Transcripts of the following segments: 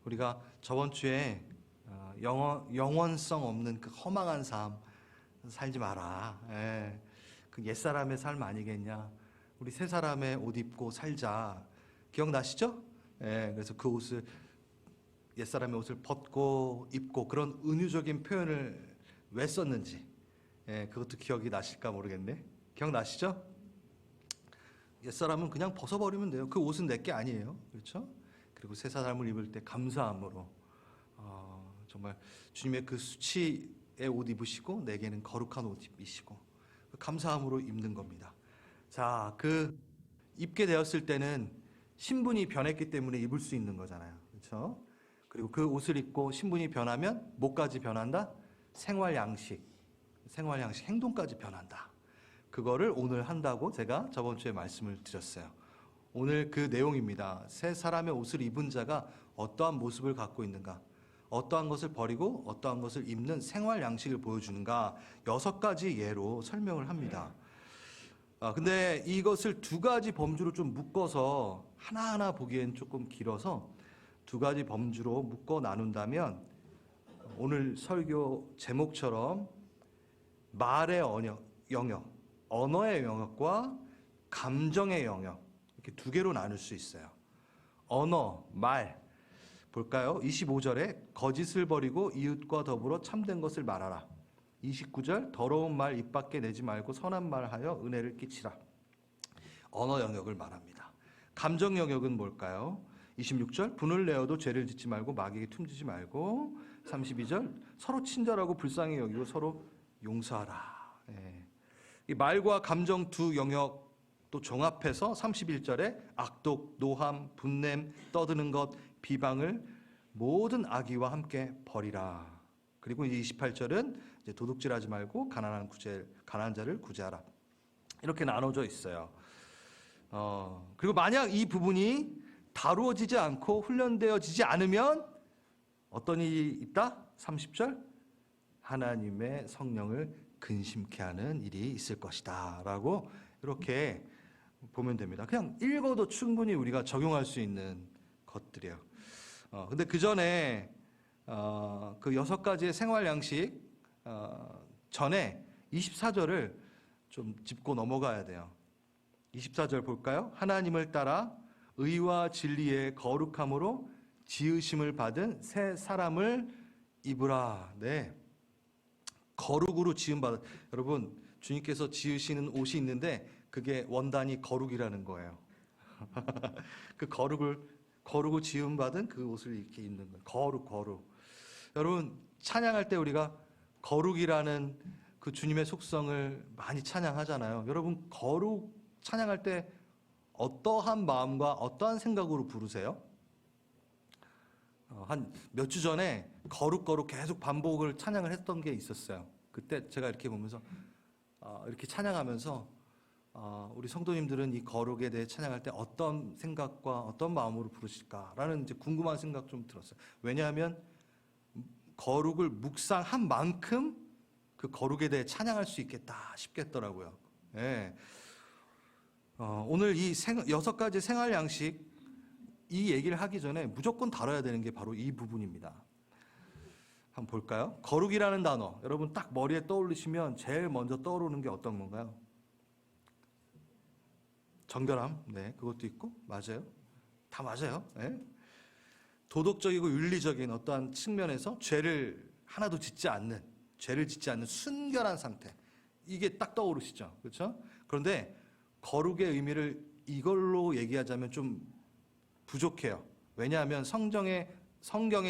우리가 저번 주에 영원성 없는 그 허망한 삶 살지 마라. 예. 그 옛사람의 삶 아니겠냐. 우리 새 사람의 옷 입고 살자. 기억나시죠? 예. 그래서 그 옷을 옛사람의 옷을 벗고 입고 그런 은유적인 표현을 왜 썼는지 그것도 기억이 나실까 모르겠네. 기억나시죠? 옛사람은 그냥 벗어버리면 돼요. 그 옷은 내게 아니에요. 그렇죠? 그리고 새 사람을 입을 때 감사함으로 정말 주님의 그 수치의 옷 입으시고 내게는 거룩한 옷 입으시고 그 감사함으로 입는 겁니다. 자, 그 입게 되었을 때는 신분이 변했기 때문에 입을 수 있는 거잖아요. 그렇죠? 그리고 그 옷을 입고 신분이 변하면 뭐까지 변한다? 생활 양식, 행동까지 변한다. 그거를 오늘 한다고 제가 저번 주에 말씀을 드렸어요. 오늘 그 내용입니다. 새 사람의 옷을 입은 자가 어떠한 모습을 갖고 있는가? 어떠한 것을 버리고 어떠한 것을 입는 생활 양식을 보여주는가? 6가지 예로 설명을 합니다. 근데 이것을 2가지 범주로 좀 묶어서 하나하나 보기엔 조금 길어서 2가지 범주로 묶어 나눈다면 오늘 설교 제목처럼 말의 영역, 언어의 영역과 감정의 영역 이렇게 2개로 나눌 수 있어요. 언어, 말 볼까요? 25절에 거짓을 버리고 이웃과 더불어 참된 것을 말하라. 29절 더러운 말 입 밖에 내지 말고 선한 말하여 은혜를 끼치라. 언어 영역을 말합니다. 감정 영역은 뭘까요? 26절 분을 내어도 죄를 짓지 말고 마귀에게 틈지지 말고 32절 서로 친절하고 불쌍히 여기고 서로 용서하라. 이 말과 감정 2 영역 또 종합해서 31절에 악독, 노함, 분냄, 떠드는 것, 비방을 모든 악의와 함께 버리라. 그리고 28절은 이제 도둑질하지 말고 가난한 자를 구제하라. 이렇게 나눠져 있어요. 그리고 만약 이 부분이 다루어지지 않고 훈련되어지지 않으면 어떤 일이 있다? 30절 하나님의 성령을 근심케 하는 일이 있을 것이다 라고 이렇게 보면 됩니다. 그냥 읽어도 충분히 우리가 적용할 수 있는 것들이에요. 근데 그 전에 그 6가지의 생활 양식 전에 24절을 좀 짚고 넘어가야 돼요. 24절 볼까요? 하나님을 따라 의와 진리의 거룩함으로 지으심을 받은 새 사람을 입으라. 네. 거룩으로 지음받은 여러분 주님께서 지으시는 옷이 있는데 그게 원단이 거룩이라는 거예요. 그 거룩을 지음받은 그 옷을 이렇게 입는 거예요. 거룩. 여러분 찬양할 때 우리가 거룩이라는 그 주님의 속성을 많이 찬양하잖아요. 여러분 거룩 찬양할 때 어떠한 마음과 어떠한 생각으로 부르세요? 한 몇 주 전에 거룩 계속 반복을 찬양을 했던 게 있었어요. 그때 제가 이렇게 보면서 이렇게 찬양하면서 우리 성도님들은 이 거룩에 대해 찬양할 때 어떤 생각과 어떤 마음으로 부르실까라는 이제 궁금한 생각 좀 들었어요. 왜냐하면 거룩을 묵상한 만큼 그 거룩에 대해 찬양할 수 있겠다 싶겠더라고요. 예. 오늘 이 6가지 생활 양식 이 얘기를 하기 전에 무조건 다뤄야 되는 게 바로 이 부분입니다. 한번 볼까요? 거룩이라는 단어 여러분 딱 머리에 떠올리시면 제일 먼저 떠오르는 게 어떤 건가요? 정결함, 네, 그것도 있고 맞아요. 다 맞아요. 네. 도덕적이고 윤리적인 어떠한 측면에서 죄를 짓지 않는 순결한 상태 이게 딱 떠오르시죠, 그렇죠? 그런데 거룩의 의미를 이걸로 얘기하자면 좀 부족해요. 왜냐하면 성경에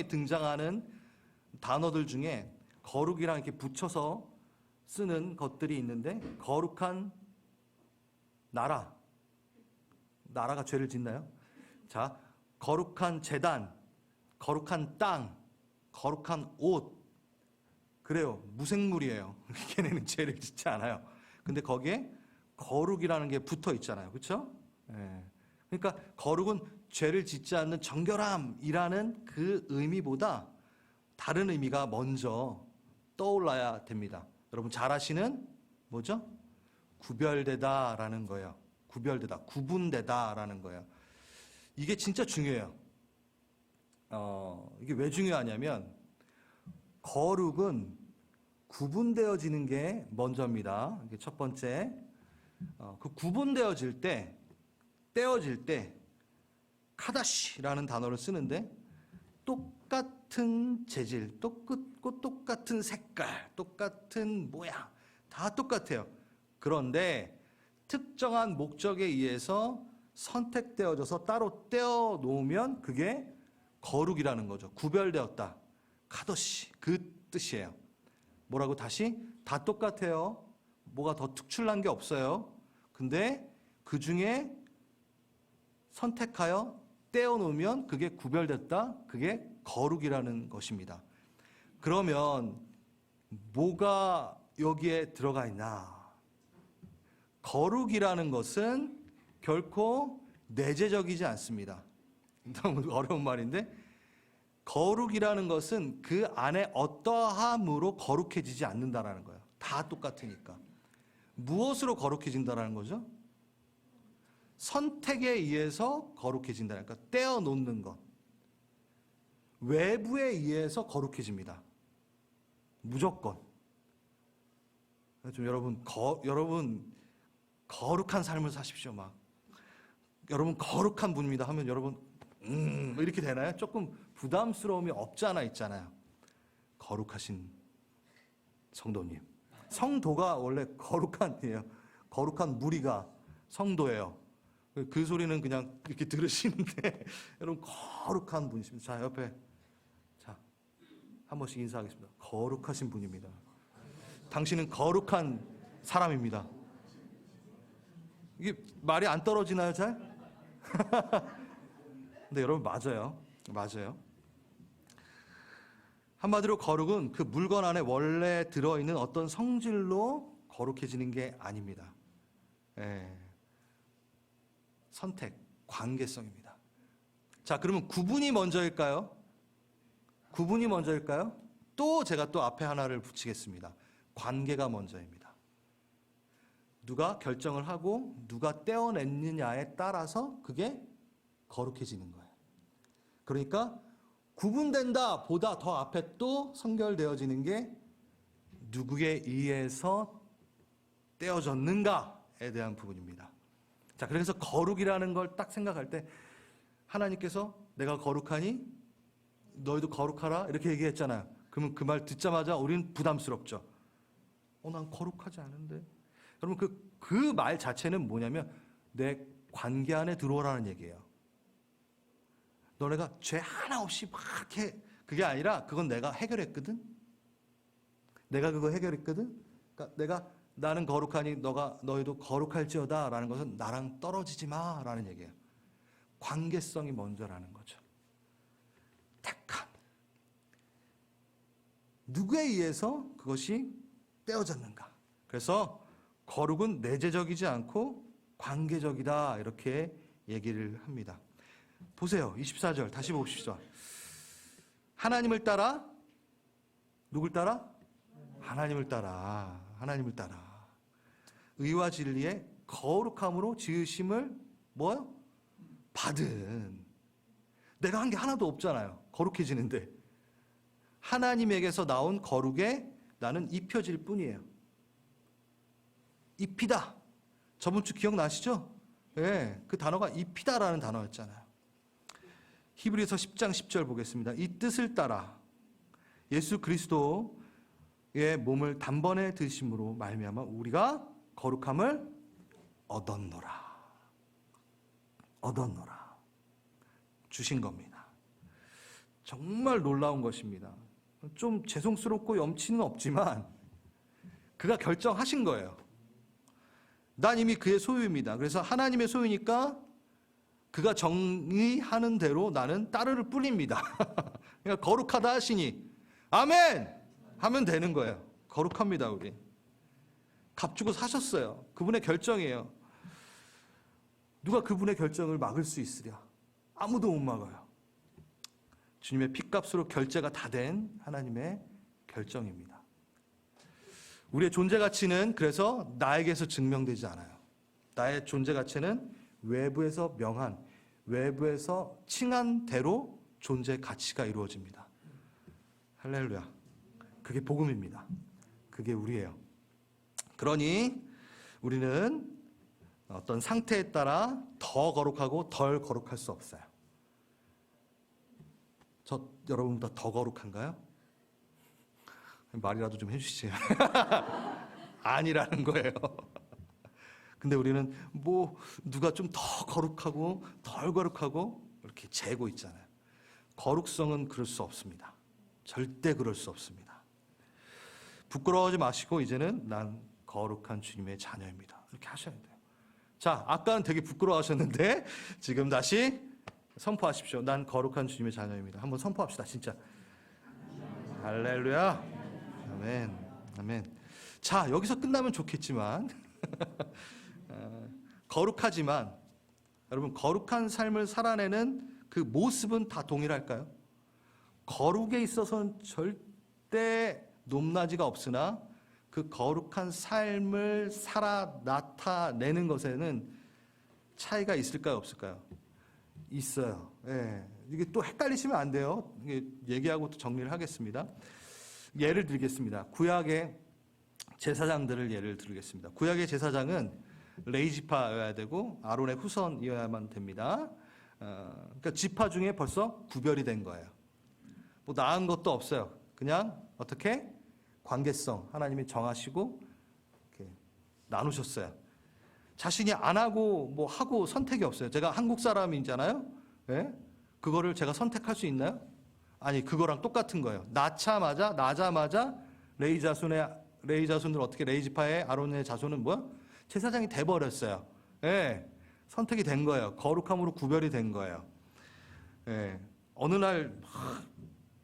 등장하는 단어들 중에 거룩이랑 이렇게 붙여서 쓰는 것들이 있는데 거룩한 나라가 죄를 짓나요? 자, 거룩한 제단, 거룩한 땅, 거룩한 옷 그래요. 무생물이에요. 걔네는 죄를 짓지 않아요. 근데 거기에 거룩이라는 게 붙어 있잖아요. 그렇죠? 예. 그러니까 거룩은 죄를 짓지 않는 정결함이라는 그 의미보다 다른 의미가 먼저 떠올라야 됩니다. 여러분 잘 아시는 뭐죠? 구별되다라는 거예요. 구분되다라는 거예요. 이게 진짜 중요해요. 이게 왜 중요하냐면 거룩은 구분되어지는 게 먼저입니다. 이게 첫 번째. 그 구분되어질 때, 떼어질 때 카다시라는 단어를 쓰는데 똑같은 재질, 똑같은 색깔, 똑같은 모양 다 똑같아요. 그런데 특정한 목적에 의해서 선택되어져서 따로 떼어 놓으면 그게 거룩이라는 거죠. 구별되었다. 카도시 그 뜻이에요. 뭐라고 다시? 다 똑같아요. 뭐가 더 특출난 게 없어요. 근데 그 중에 선택하여 떼어 놓으면 그게 구별됐다. 그게 거룩이라는 것입니다. 그러면 뭐가 여기에 들어가 있나? 거룩이라는 것은 결코 내재적이지 않습니다. 너무 어려운 말인데 거룩이라는 것은 그 안에 어떠함으로 거룩해지지 않는다라는 거예요. 다 똑같으니까. 무엇으로 거룩해진다라는 거죠? 선택에 의해서 거룩해진다는 거예요. 그러니까 떼어놓는 것. 외부에 의해서 거룩해집니다. 무조건. 좀 여러분 거룩한 삶을 사십시오. 막 여러분 거룩한 분입니다 하면 여러분 이렇게 되나요? 조금 부담스러움이 없지 않아 있잖아요. 거룩하신 성도님. 성도가 원래 거룩한 무리가 성도예요. 그 소리는 그냥 이렇게 들으시는데 여러분 거룩한 분이십니다. 자, 옆에 한 번씩 인사하겠습니다. 거룩하신 분입니다. 당신은 거룩한 사람입니다. 이게 말이 안 떨어지나요, 잘? 근데 여러분 맞아요. 한마디로 거룩은 그 물건 안에 원래 들어있는 어떤 성질로 거룩해지는 게 아닙니다. 선택, 관계성입니다. 자, 그러면 구분이 먼저일까요? 또 제가 또 앞에 하나를 붙이겠습니다. 관계가 먼저입니다. 누가 결정을 하고 누가 떼어냈느냐에 따라서 그게 거룩해지는 거예요. 그러니까 구분된다 보다 더 앞에 또 선결되어지는 게 누구에 의해서 떼어졌는가에 대한 부분입니다. 자, 그래서 거룩이라는 걸 딱 생각할 때 하나님께서 내가 거룩하니 너희도 거룩하라 이렇게 얘기했잖아요. 그러면 그 말 듣자마자 우리는 부담스럽죠. 난 거룩하지 않은데. 여러분 그 말 자체는 뭐냐면 내 관계 안에 들어오라는 얘기예요. 너네가 죄 하나 없이 막 이렇게 그게 아니라 그건 내가 해결했거든. 그러니까 나는 거룩하니 너희도 거룩할지어다라는 것은 나랑 떨어지지 마라는 얘기예요. 관계성이 먼저라는 거죠. 택함. 누구에 의해서 그것이 떼어졌는가? 그래서 거룩은 내재적이지 않고 관계적이다 이렇게 얘기를 합니다. 보세요. 24절 다시 봅시다. 하나님을 따라 누굴 따라? 하나님을 따라. 의와 진리의 거룩함으로 지으심을 뭐요? 받은. 내가 한 게 하나도 없잖아요. 거룩해지는데. 하나님에게서 나온 거룩에 나는 입혀질 뿐이에요. 입히다. 저번 주 기억나시죠? 네, 그 단어가 입히다라는 단어였잖아요. 히브리서 10장 10절 보겠습니다. 이 뜻을 따라 예수 그리스도의 몸을 단번에 드심으로 말미암아 우리가 거룩함을 얻었노라. 주신 겁니다. 정말 놀라운 것입니다. 좀 죄송스럽고 염치는 없지만 그가 결정하신 거예요. 난 이미 그의 소유입니다. 그래서 하나님의 소유니까 그가 정의하는 대로 나는 따르를 뿐입니다. 그러니까 거룩하다 하시니 아멘! 하면 되는 거예요. 거룩합니다, 우리. 값 주고 사셨어요. 그분의 결정이에요. 누가 그분의 결정을 막을 수 있으랴? 아무도 못 막아요. 주님의 핏값으로 결제가 다 된 하나님의 결정입니다. 우리의 존재 가치는 그래서 나에게서 증명되지 않아요. 나의 존재 가치는 외부에서 명한, 외부에서 칭한 대로 존재 가치가 이루어집니다. 할렐루야. 그게 복음입니다. 그게 우리예요. 그러니 우리는 어떤 상태에 따라 더 거룩하고 덜 거룩할 수 없어요. 저 여러분보다 더 거룩한가요? 말이라도 좀 해주시죠. 아니라는 거예요. 근데 우리는 뭐 누가 좀 더 거룩하고 덜 거룩하고 이렇게 재고 있잖아요. 거룩성은 그럴 수 없습니다. 절대 그럴 수 없습니다. 부끄러워하지 마시고 이제는 난 거룩한 주님의 자녀입니다. 이렇게 하셔야 돼요. 자, 아까는 되게 부끄러워하셨는데 지금 다시 선포하십시오. 난 거룩한 주님의 자녀입니다. 한번 선포합시다. 진짜. 할렐루야. 아멘. 아멘. 자, 여기서 끝나면 좋겠지만 거룩하지만 여러분, 거룩한 삶을 살아내는 그 모습은 다 동일할까요? 거룩에 있어서는 절대 높낮이가 없으나 그 거룩한 삶을 살아 나타내는 것에는 차이가 있을까요, 없을까요? 있어요. 예. 이게 또 헷갈리시면 안 돼요. 이게 얘기하고 또 정리를 하겠습니다. 예를 들겠습니다. 구약의 제사장들을 예를 들겠습니다. 구약의 제사장은 레위지파여야 되고 아론의 후손이어야만 됩니다. 그러니까 지파 중에 벌써 구별이 된 거예요. 뭐 나은 것도 없어요. 그냥 어떻게 관계성 하나님이 정하시고 이렇게 나누셨어요. 자신이 안 하고 뭐 하고 선택이 없어요. 제가 한국 사람이잖아요. 예? 그거를 제가 선택할 수 있나요? 아니, 그거랑 똑같은 거예요. 나자마자 레위 자손들 어떻게 레위지파의 아론의 자손은 뭐야? 제사장이 돼 버렸어요. 예. 선택이 된 거예요. 거룩함으로 구별이 된 거예요. 예. 어느 날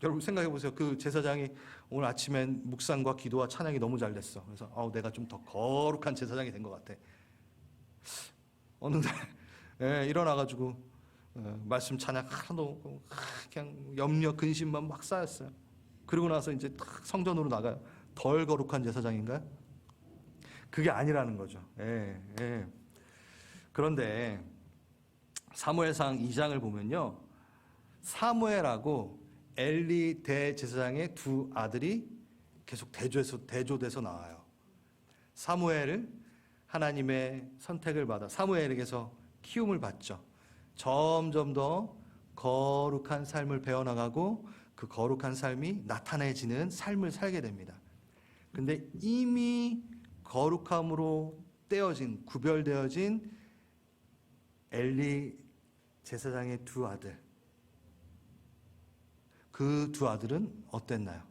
여러분 생각해 보세요. 그 제사장이 오늘 아침엔 묵상과 기도와 찬양이 너무 잘 됐어. 그래서 내가 좀 더 거룩한 제사장이 된 것 같아. 어느 날 예, 일어나가지고 말씀 찬양 하나도 없고 그냥 염려 근심만 막 쌓였어요. 그리고 나서 이제 딱 성전으로 나가요. 덜 거룩한 제사장인가요? 그게 아니라는 거죠. 예, 예. 그런데 사무엘상 2장을 보면요, 사무엘하고 엘리 대제사장의 두 아들이 계속 대조돼서 나와요. 사무엘을 하나님의 선택을 받아 사무엘에게서 키움을 받죠. 점점 더 거룩한 삶을 배워나가고 그 거룩한 삶이 나타내지는 삶을 살게 됩니다. 근데 이미 거룩함으로 구별되어진 엘리 제사장의 두 아들, 그 두 아들은 어땠나요?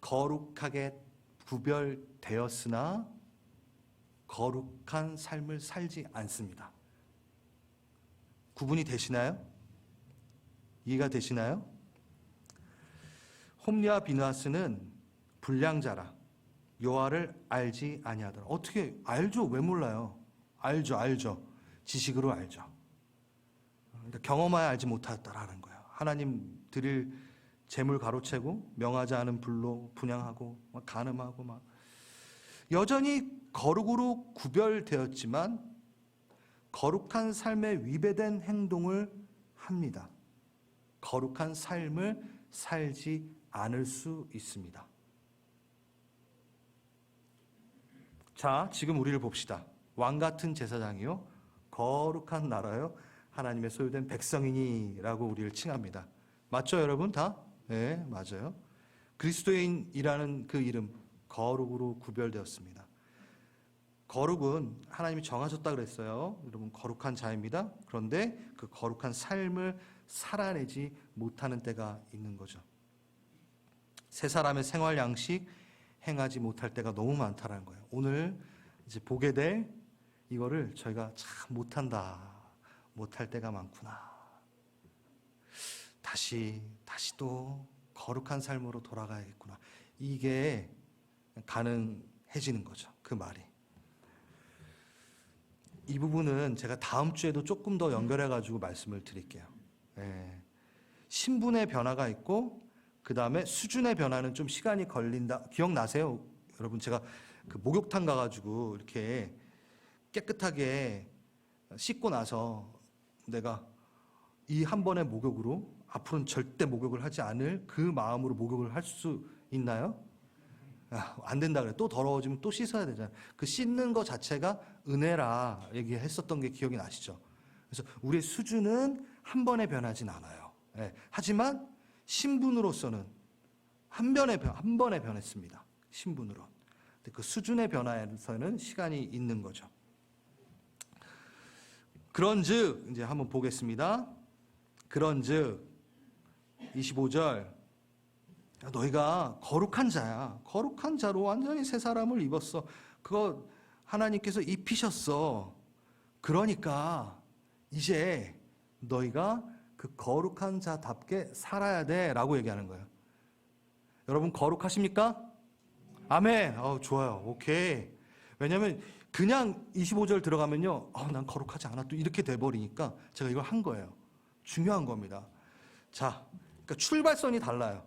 거룩하게 구별되었으나 거룩한 삶을 살지 않습니다. 구분이 되시나요? 이해가 되시나요? 홈리와 비느하스는 불량자라 여호와를 알지 아니하더라. 어떻게 알죠? 왜 몰라요? 알죠. 지식으로 알죠. 그러니까 경험하여 알지 못하였다라는 거예요. 하나님 드릴 재물 가로채고 명하지 않은 불로 분향하고 막 간음하고 막 여전히 거룩으로 구별되었지만 거룩한 삶에 위배된 행동을 합니다. 거룩한 삶을 살지 않을 수 있습니다. 자, 지금 우리를 봅시다. 왕같은 제사장이요, 거룩한 나라요, 하나님의 소유된 백성이니라고 우리를 칭합니다. 맞죠, 여러분? 다? 네, 맞아요. 그리스도인이라는 그 이름, 거룩으로 구별되었습니다. 거룩은 하나님이 정하셨다 그랬어요. 여러분, 거룩한 자입니다. 그런데 그 거룩한 삶을 살아내지 못하는 때가 있는 거죠. 세 사람의 생활 양식 행하지 못할 때가 너무 많다라는 거예요. 오늘 이제 보게 될 이거를 저희가 참 못할 때가 많구나. 다시 또 거룩한 삶으로 돌아가야겠구나. 이게 가능해지는 거죠. 그 말이. 이 부분은 제가 다음 주에도 조금 더 연결해가지고 말씀을 드릴게요. 예. 신분의 변화가 있고 그 다음에 수준의 변화는 좀 시간이 걸린다. 기억나세요? 여러분, 제가 그 목욕탕 가가지고 이렇게 깨끗하게 씻고 나서 내가 이 한 번의 목욕으로 앞으로는 절대 목욕을 하지 않을 그 마음으로 목욕을 할 수 있나요? 안 된다 그래. 또 더러워지면 또 씻어야 되잖아요. 그 씻는 것 자체가 은혜라 얘기했었던 게 기억이 나시죠? 그래서 우리의 수준은 한 번에 변하진 않아요. 예. 하지만 신분으로서는 한 번에 변했습니다. 신분으로. 그 수준의 변화에서는 시간이 있는 거죠. 그런즉 이제 한번 보겠습니다. 그런즉 25절 너희가 거룩한 자야. 거룩한 자로 완전히 새 사람을 입었어. 그거 하나님께서 입히셨어. 그러니까 이제 너희가 그 거룩한 자답게 살아야 돼 라고 얘기하는 거예요. 여러분 거룩하십니까? 아멘. 좋아요. 오케이. 왜냐하면 그냥 25절 들어가면요, 난 거룩하지 않아 또 이렇게 돼버리니까 제가 이걸 한 거예요. 중요한 겁니다. 자, 그러니까 출발선이 달라요.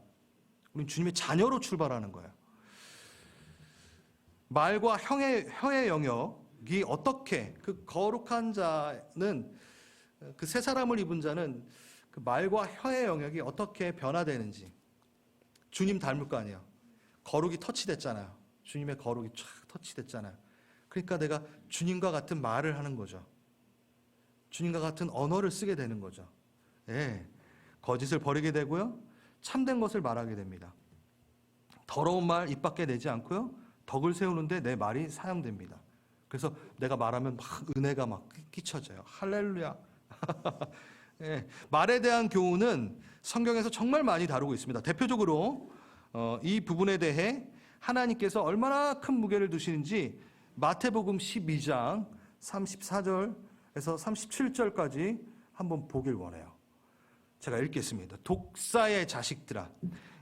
우리는 주님의 자녀로 출발하는 거예요. 말과 혀의 영역이 어떻게, 그 거룩한 자는, 그 새 사람을 입은 자는 그 말과 혀의 영역이 어떻게 변화되는지. 주님 닮을 거 아니에요. 거룩이 터치됐잖아요. 주님의 거룩이 쫙 터치됐잖아요. 그러니까 내가 주님과 같은 말을 하는 거죠. 주님과 같은 언어를 쓰게 되는 거죠. 예, 거짓을 버리게 되고요, 참된 것을 말하게 됩니다. 더러운 말 입 밖에 내지 않고요, 덕을 세우는데 내 말이 사용됩니다. 그래서 내가 말하면 막 은혜가 막 끼쳐져요. 할렐루야. 예, 말에 대한 교훈은 성경에서 정말 많이 다루고 있습니다. 대표적으로 이 부분에 대해 하나님께서 얼마나 큰 무게를 두시는지 마태복음 12장 34절에서 37절까지 한번 보길 원해요. 제가 읽겠습니다. 독사의 자식들아,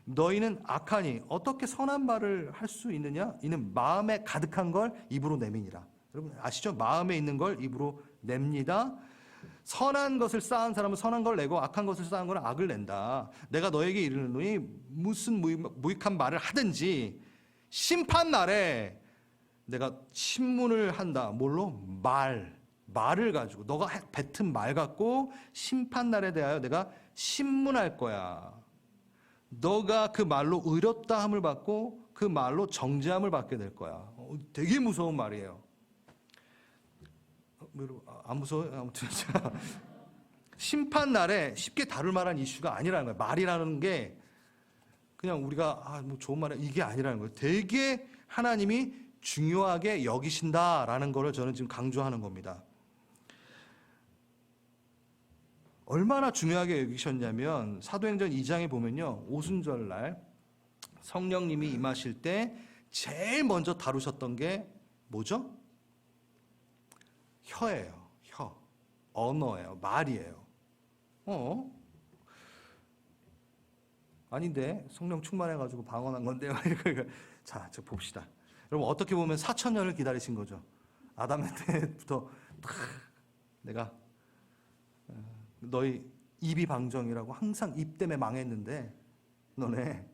너희는 악하니 어떻게 선한 말을 할 수 있느냐? 이는 마음에 가득한 걸 입으로 내미니라. 여러분 아시죠? 마음에 있는 걸 입으로 냅니다. 선한 것을 쌓은 사람은 선한 걸 내고 악한 것을 쌓은 것은 악을 낸다. 내가 너에게 이르노니 무슨 무익한 말을 하든지 심판 날에 내가 신문을 한다. 뭘로? 말을 가지고 너가 뱉은 말 갖고 심판 날에 대하여 내가 신문할 거야. 너가 그 말로 의롭다함을 받고 그 말로 정죄함을 받게 될 거야. 되게 무서운 말이에요. 안 무서워요? 아무튼 심판 날에 쉽게 다룰 만한 이슈가 아니라는 거예요. 말이라는 게 그냥 우리가 뭐 좋은 말이야 이게 아니라는 거예요. 되게 하나님이 중요하게 여기신다라는 거를 저는 지금 강조하는 겁니다. 얼마나 중요하게 여기셨냐면 사도행전 2장에 보면요, 오순절날 성령님이 임하실 때 제일 먼저 다루셨던 게 뭐죠? 혀예요. 혀. 언어예요. 말이에요. 아닌데 성령 충만해가지고 방언한 건데요. 자, 봅시다. 여러분 어떻게 보면 4,000년을 기다리신 거죠. 아담의 때부터 내가 너희 입이 방정이라고 항상 입 때문에 망했는데 너네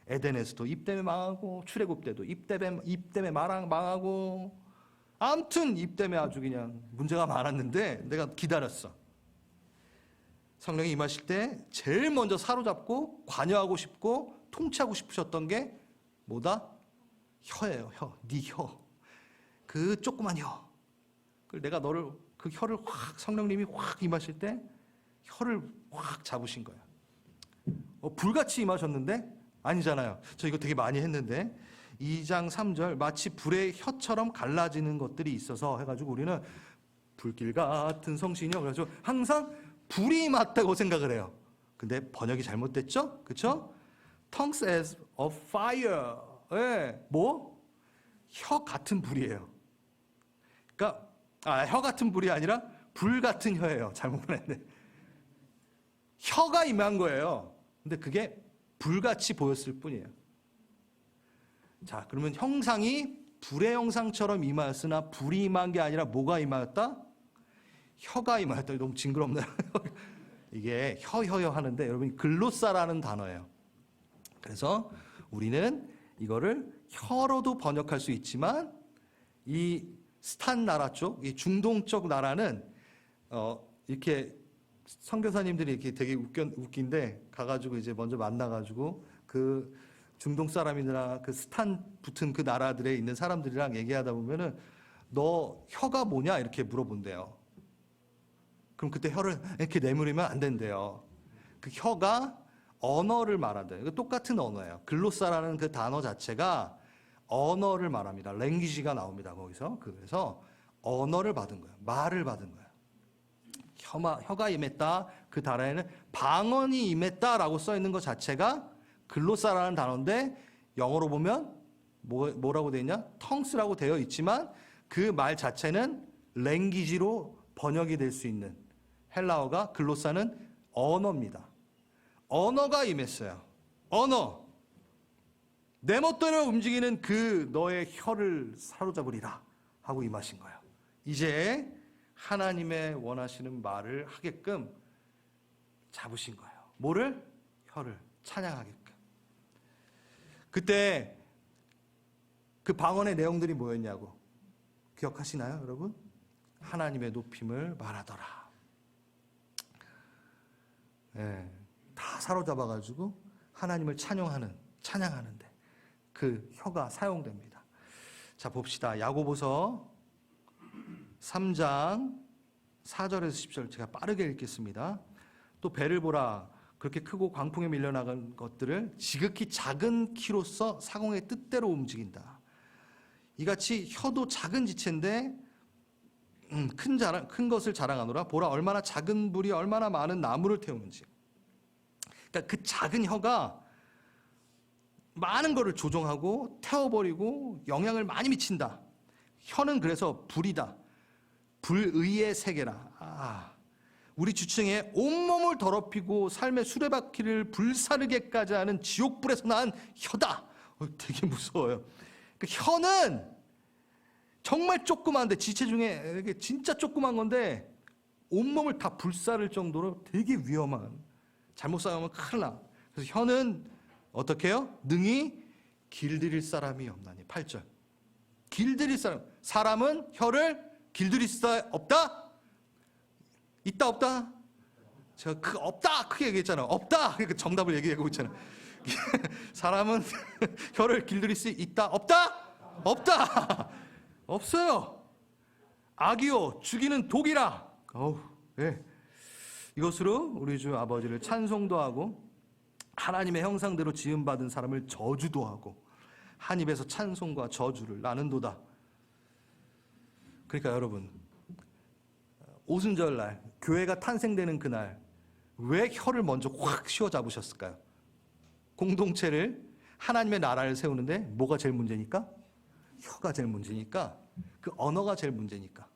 에덴에서도 입 때문에 망하고 출애굽 때도 입 때문에 망하고 아무튼 입 때문에 아주 그냥 문제가 많았는데 내가 기다렸어. 성령이 임하실 때 제일 먼저 사로잡고 관여하고 싶고 통치하고 싶으셨던 게 뭐다? 혀예요. 네 혀. 그 조그만 혀. 그걸 내가 너를 그 혀를 확 성령님이 확 임하실 때 혀를 확 잡으신 거예요. 불같이 임하셨는데 아니잖아요. 저 이거 되게 많이 했는데 2장 3절 마치 불의 혀처럼 갈라지는 것들이 있어서 해가지고 우리는 불길 같은 성신이요. 그래서 항상 불이 임했다고 생각을 해요. 근데 번역이 잘못됐죠? 그렇죠? Tongues as of fire. 예, 뭐? 혀 같은 불이에요. 그러니까 혀 같은 불이 아니라 불 같은 혀예요. 잘못 말했네. 혀가 임한 거예요. 근데 그게 불같이 보였을 뿐이에요. 자, 그러면 형상이 불의 형상처럼 임하였으나 불이 임한 게 아니라 뭐가 임하였다? 혀가 임하였다. 너무 징그럽네요. 이게 혀 하는데 여러분 글로사라는 단어예요. 그래서 우리는 이거를 혀로도 번역할 수 있지만 이 스탄 나라 쪽, 이 중동 쪽 나라는 이렇게 선교사님들이 이렇게 되게 웃긴데 가가지고 이제 먼저 만나가지고 그 중동 사람이나 그 스탄 붙은 그 나라들에 있는 사람들이랑 얘기하다 보면은 너 혀가 뭐냐 이렇게 물어본대요. 그럼 그때 혀를 이렇게 내물으면 안 된대요. 그 혀가 언어를 말한대요. 똑같은 언어예요. 글로사라는 그 단어 자체가 언어를 말합니다. 랭귀지가 나옵니다. 거기서. 그래서 언어를 받은 거예요. 말을 받은 거예요. 혀가 임했다. 그 단어에는 방언이 임했다라고 써 있는 것 자체가 글로사라는 단어인데 영어로 보면 뭐라고 되어 있냐? 텅스라고 되어 있지만 그 말 자체는 랭귀지로 번역이 될 수 있는 헬라어가 글로사는 언어입니다. 언어가 임했어요. 언어. 내 멋대로 움직이는 그 너의 혀를 사로잡으리라 하고 임하신 거예요. 이제 하나님의 원하시는 말을 하게끔 잡으신 거예요. 뭐를? 혀를 찬양하게끔. 그때 그 방언의 내용들이 뭐였냐고 기억하시나요, 여러분? 하나님의 높임을 말하더라. 네, 다 사로잡아가지고 하나님을 찬양하는데 그 혀가 사용됩니다. 자, 봅시다. 야고보서 3장 4절에서 10절 제가 빠르게 읽겠습니다. 또 배를 보라. 그렇게 크고 광풍에 밀려나간 것들을 지극히 작은 키로서 사공의 뜻대로 움직인다. 이같이 혀도 작은 지체인데 큰 것을 자랑하노라. 보라 얼마나 작은 불이 얼마나 많은 나무를 태우는지. 그러니까 그 작은 혀가 많은 것을 조종하고 태워버리고 영향을 많이 미친다. 혀는 그래서 불이다. 불의의 세계라. 우리 주층에 온몸을 더럽히고 삶의 수레바퀴를 불사르게까지 하는 지옥불에서 난 혀다. 되게 무서워요. 그 혀는 정말 조그만데 지체 중에 진짜 조그만 건데 온몸을 다 불사를 정도로 되게 위험한, 잘못 사용하면 큰일 나. 그래서 혀는 어떻게 해요? 능히 길들일 사람이 없나니. 8절. 길들일 사람은 혀를 길들일 수 없다? 있다 없다? 제가 없다 크게 얘기했잖아요. 없다. 그러니까 정답을 얘기하고 있잖아요. 사람은 혀를 길들일 수 있다 없다? 없다. 없어요. 악이요 죽이는 독이라. 네. 이것으로 우리 주 아버지를 찬송도 하고 하나님의 형상대로 지음받은 사람을 저주도 하고 한 입에서 찬송과 저주를 나는도다. 그러니까 여러분, 오순절날 교회가 탄생되는 그날 왜 혀를 먼저 확 휘어잡으셨을까요? 공동체를, 하나님의 나라를 세우는데 뭐가 제일 문제니까? 혀가 제일 문제니까. 그 언어가 제일 문제니까.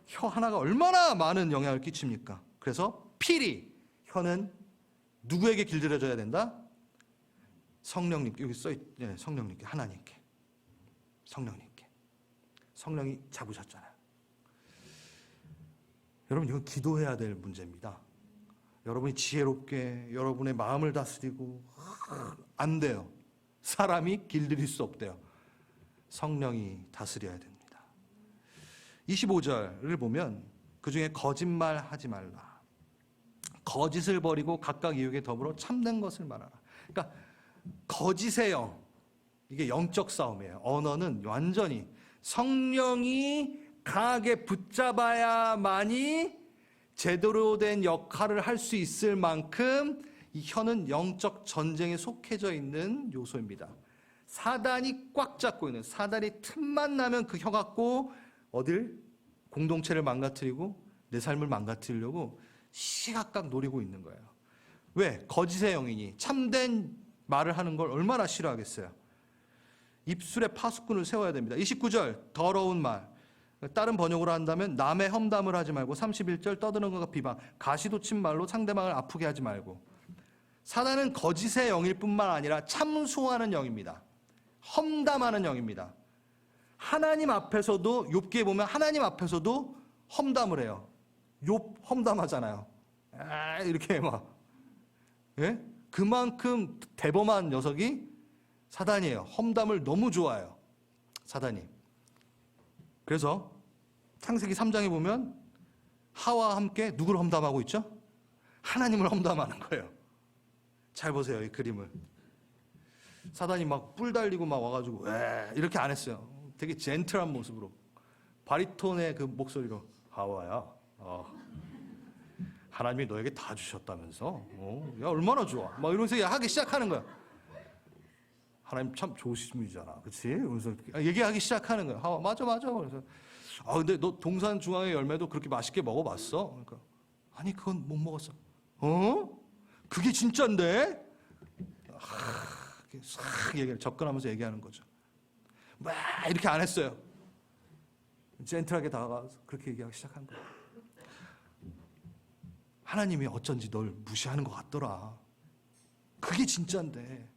혀 하나가 얼마나 많은 영향을 끼칩니까? 그래서 필히 혀는 누구에게 길들여져야 된다? 성령님께. 여기 써있네. 성령님께. 하나님께. 성령님께. 성령이 잡으셨잖아요. 여러분, 이건 기도해야 될 문제입니다. 여러분이 지혜롭게 여러분의 마음을 다스리고 안 돼요. 사람이 길들일 수 없대요. 성령이 다스려야 됩니다. 25절을 보면 그중에 거짓말하지 말라. 거짓을 버리고 각각 이웃에 더불어 참된 것을 말하라. 그러니까 거짓의 영, 이게 영적 싸움이에요. 언어는 완전히 성령이 강하게 붙잡아야만이 제대로 된 역할을 할 수 있을 만큼 이 혀는 영적 전쟁에 속해져 있는 요소입니다. 사단이 꽉 잡고 있는, 사단이 틈만 나면 그 혀 갖고 어딜 공동체를 망가뜨리고 내 삶을 망가뜨리려고 시각각 노리고 있는 거예요. 왜? 거짓의 영이니 참된 말을 하는 걸 얼마나 싫어하겠어요. 입술에 파수꾼을 세워야 됩니다. 29절 더러운 말. 다른 번역으로 한다면 남의 험담을 하지 말고, 31절 떠드는 것과 비방, 가시돋친 말로 상대방을 아프게 하지 말고. 사단은 거짓의 영일 뿐만 아니라 참소하는 영입니다. 험담하는 영입니다. 하나님 앞에서도, 욥기에 보면 하나님 앞에서도 험담을 해요. 욥 험담하잖아요. 이렇게 막. 예? 그만큼 대범한 녀석이 사단이에요. 험담을 너무 좋아해요. 사단이. 그래서 창세기 3장에 보면 하와 함께 누구를 험담하고 있죠? 하나님을 험담하는 거예요. 잘 보세요, 이 그림을. 사단이 막 뿔 달리고 막 와가지고 이렇게 안 했어요. 되게 젠틀한 모습으로 바리톤의 그 목소리로 하와야, 하나님이 너에게 다 주셨다면서, 야 얼마나 좋아, 막 이러면서 하기 시작하는 거야. 하나님 참 좋으신 분이잖아, 그렇지? 그래서 얘기하기 시작하는 거야. 하와, 맞아. 그래서 근데 너 동산 중앙의 열매도 그렇게 맛있게 먹어봤어? 그러니까 아니 그건 못 먹었어. 그게 진짜인데? 싹 접근하면서 얘기하는 거죠. 막 이렇게 안 했어요. 젠틀하게 다가가서 그렇게 얘기하기 시작한 거예요. 하나님이 어쩐지 널 무시하는 것 같더라. 그게 진짜인데.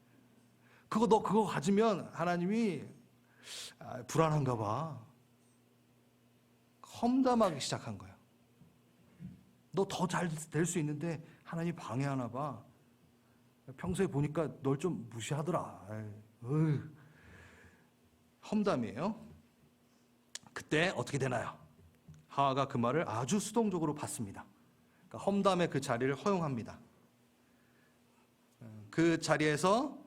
너 그거 가지면 하나님이 불안한가 봐. 험담하기 시작한 거예요. 너 더 잘 될 수 있는데 하나님이 방해하나 봐. 평소에 보니까 널 좀 무시하더라. 험담이에요. 그때 어떻게 되나요? 하와가 그 말을 아주 수동적으로 받습니다. 그러니까 험담의 그 자리를 허용합니다. 그 자리에서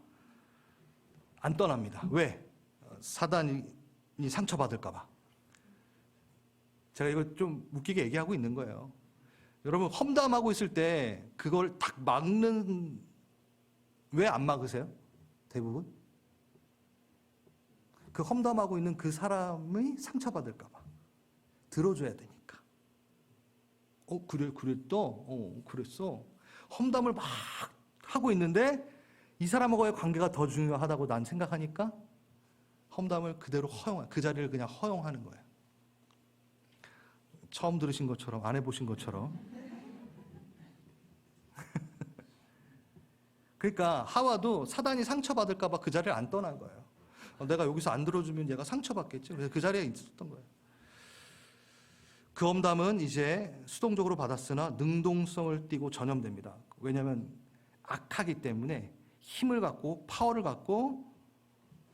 안 떠납니다. 왜? 사단이 상처받을까 봐. 제가 이걸 좀 웃기게 얘기하고 있는 거예요. 여러분, 험담하고 있을 때 그걸 딱 막는, 왜 안 막으세요? 대부분? 그 험담하고 있는 그 사람이 상처받을까 봐. 들어줘야 되니까. 그랬어? 그랬어. 험담을 막 하고 있는데 이 사람하고의 관계가 더 중요하다고 난 생각하니까 험담을 그대로 그 자리를 그냥 허용하는 거예요. 처음 들으신 것처럼, 안 해보신 것처럼. 그러니까 하와도 사단이 상처받을까 봐 그 자리를 안 떠난 거예요. 내가 여기서 안 들어주면 얘가 상처받겠지. 그래서 그 자리에 있었던 거예요. 그 험담은 이제 수동적으로 받았으나 능동성을 띠고 전염됩니다. 왜냐하면 악하기 때문에 힘을 갖고 파워를 갖고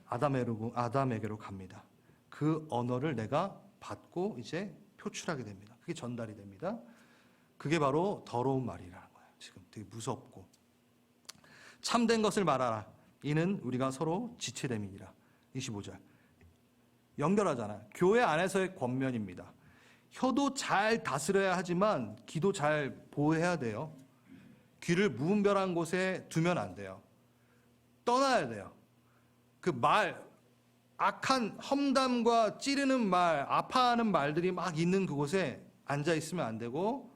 아담에게로 갑니다. 그 언어를 내가 받고 이제 표출하게 됩니다. 그게 전달이 됩니다. 그게 바로 더러운 말이라는 거예요. 지금 되게 무섭고. 참된 것을 말하라. 이는 우리가 서로 지체됨이니라. 25절. 연결하잖아요. 교회 안에서의 권면입니다. 혀도 잘 다스려야 하지만 귀도 잘 보호해야 돼요. 귀를 무분별한 곳에 두면 안 돼요. 떠나야 돼요. 그 말, 악한 험담과 찌르는 말, 아파하는 말들이 막 있는 그곳에 앉아 있으면 안 되고,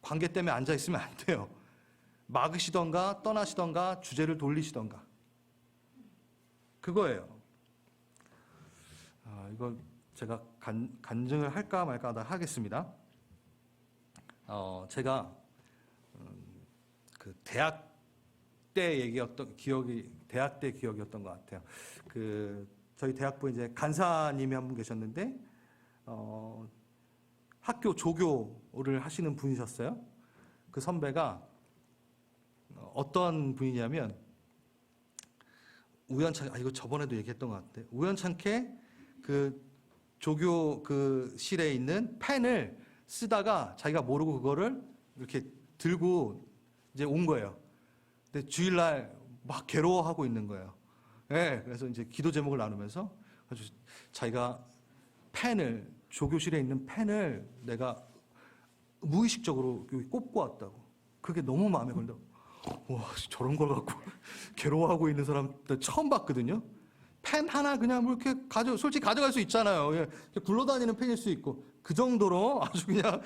관계 때문에 앉아 있으면 안 돼요. 막으시던가 떠나시던가 주제를 돌리시던가. 그거예요. 이걸 제가 간증을 할까 말까 하다 하겠습니다. 제가 그 대학 때 얘기였던 기억이, 대학 때 기억이었던 것 같아요. 저희 대학부에 이제 간사님이 한 분 계셨는데, 학교 조교를 하시는 분이셨어요. 그 선배가 어떤 분이냐면, 우연찮게, 이거 저번에도 얘기했던 것 같은데, 우연찮게 그 조교 그 실에 있는 펜을 쓰다가 자기가 모르고 그거를 이렇게 들고 이제 온 거예요. 근데 주일날 막 괴로워하고 있는 거예요. 네, 그래서 이제 기도 제목을 나누면서 자기가 조교실에 있는 펜을 내가 무의식적으로 여기 꼽고 왔다고. 그게 너무 마음에 걸려. 와, 저런 걸 갖고 괴로워하고 있는 사람 처음 봤거든요. 펜 하나 그냥 뭐 이렇게 솔직히 가져갈 수 있잖아요. 예, 굴러다니는 펜일 수 있고. 그 정도로 아주 그냥,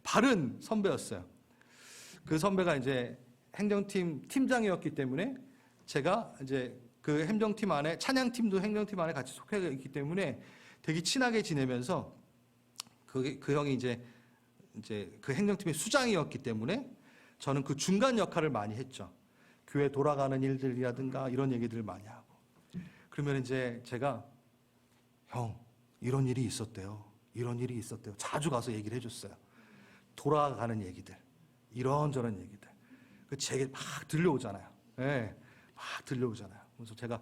바른 선배였어요. 그 선배가 이제 행정팀 팀장이었기 때문에 제가 이제 그 행정팀 안에, 찬양팀도 행정팀 안에 같이 속해 있기 때문에 되게 친하게 지내면서 그 형이 이제 그 행정팀의 수장이었기 때문에 저는 그 중간 역할을 많이 했죠. 교회 돌아가는 일들이라든가 이런 얘기들을 많이 하고. 그러면 이제 제가 형, 이런 일이 있었대요. 이런 일이 있었대요. 자주 가서 얘기를 해줬어요. 돌아가는 얘기들, 이런저런 얘기들. 제게 막 들려오잖아요. 네, 막 들려오잖아요. 그래서 제가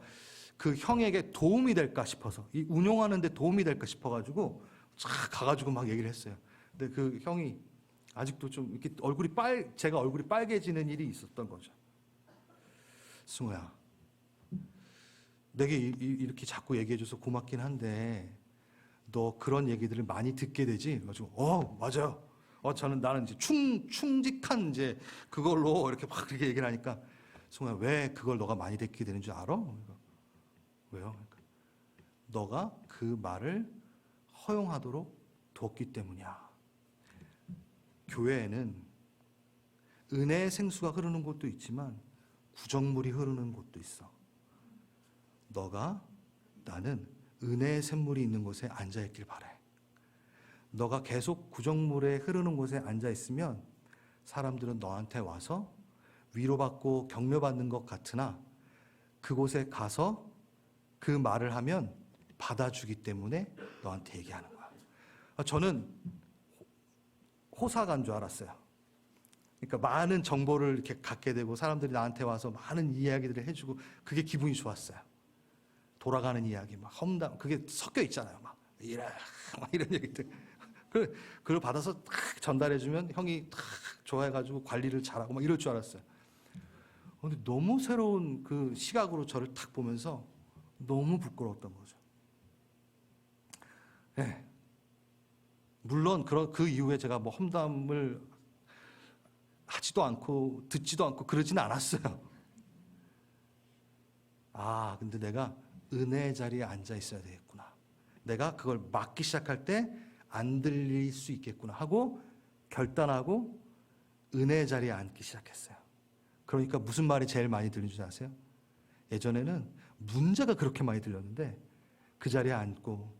그 형에게 도움이 될까 싶어서, 이 운용하는 데 도움이 될까 싶어가지고 쫙 가가지고 막 얘기를 했어요. 근데 그 형이 아직도 좀 이렇게 제가 얼굴이 빨개지는 일이 있었던 거죠. 승우야, 내게 이렇게 자꾸 얘기해줘서 고맙긴 한데 너 그런 얘기들을 많이 듣게 되지? 그래가지고 맞아요. 나는 이제 충직한 이제 그걸로 이렇게 막 그렇게 얘기를 하니까 승우야, 왜 그걸 너가 많이 듣게 되는 줄 알아? 왜요? 그러니까 너가 그 말을 허용하도록 뒀기 때문이야. 교회에는 은혜의 생수가 흐르는 곳도 있지만 구정물이 흐르는 곳도 있어. 나는 은혜의 샘물이 있는 곳에 앉아있길 바래. 너가 계속 구정물에 흐르는 곳에 앉아있으면 사람들은 너한테 와서 위로받고 격려받는 것 같으나 그곳에 가서 그 말을 하면 받아주기 때문에 너한테 얘기하는 거야. 저는 호사간 줄 알았어요. 그러니까 많은 정보를 이렇게 갖게 되고 사람들이 나한테 와서 많은 이야기들을 해주고 그게 기분이 좋았어요. 돌아가는 이야기, 막 험담, 그게 섞여 있잖아요. 막 이런 얘기들. 그걸 받아서 탁 전달해주면 형이 탁 좋아해가지고 관리를 잘하고 막 이럴 줄 알았어요. 근데 너무 새로운 그 시각으로 저를 탁 보면서 너무 부끄러웠던 거죠. 네. 물론 그 이후에 제가 뭐 험담을 하지도 않고 듣지도 않고 그러지는 않았어요. 근데 내가 은혜의 자리에 앉아 있어야 되겠구나. 내가 그걸 막기 시작할 때 안 들릴 수 있겠구나 하고 결단하고 은혜의 자리에 앉기 시작했어요. 그러니까 무슨 말이 제일 많이 들리는 줄 아세요? 예전에는 문제가 그렇게 많이 들렸는데 그 자리에 앉고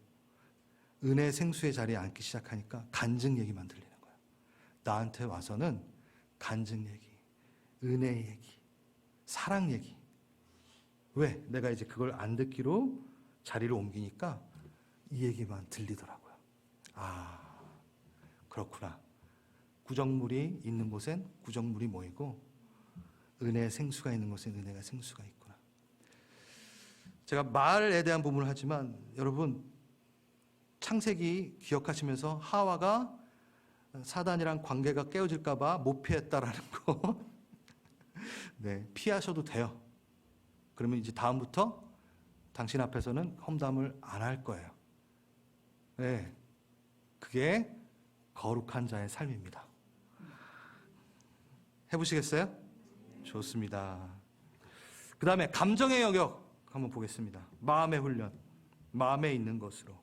은혜의 생수의 자리에 앉기 시작하니까 간증 얘기만 들리는 거예요. 나한테 와서는 간증 얘기, 은혜 얘기, 사랑 얘기. 왜? 내가 이제 그걸 안 듣기로 자리를 옮기니까 이 얘기만 들리더라고요. 그렇구나. 구정물이 있는 곳엔 구정물이 모이고 은혜의 생수가 있는 곳엔 은혜가 생수가 있구나. 제가 말에 대한 부분을 하지만 여러분 창세기 기억하시면서 하와가 사단이랑 관계가 깨어질까 봐 못 피했다라는 거 네, 피하셔도 돼요. 그러면 이제 다음부터 당신 앞에서는 험담을 안 할 거예요. 네, 그게 거룩한 자의 삶입니다. 해보시겠어요? 좋습니다. 그 다음에 감정의 영역 한번 보겠습니다. 마음의 훈련, 마음에 있는 것으로.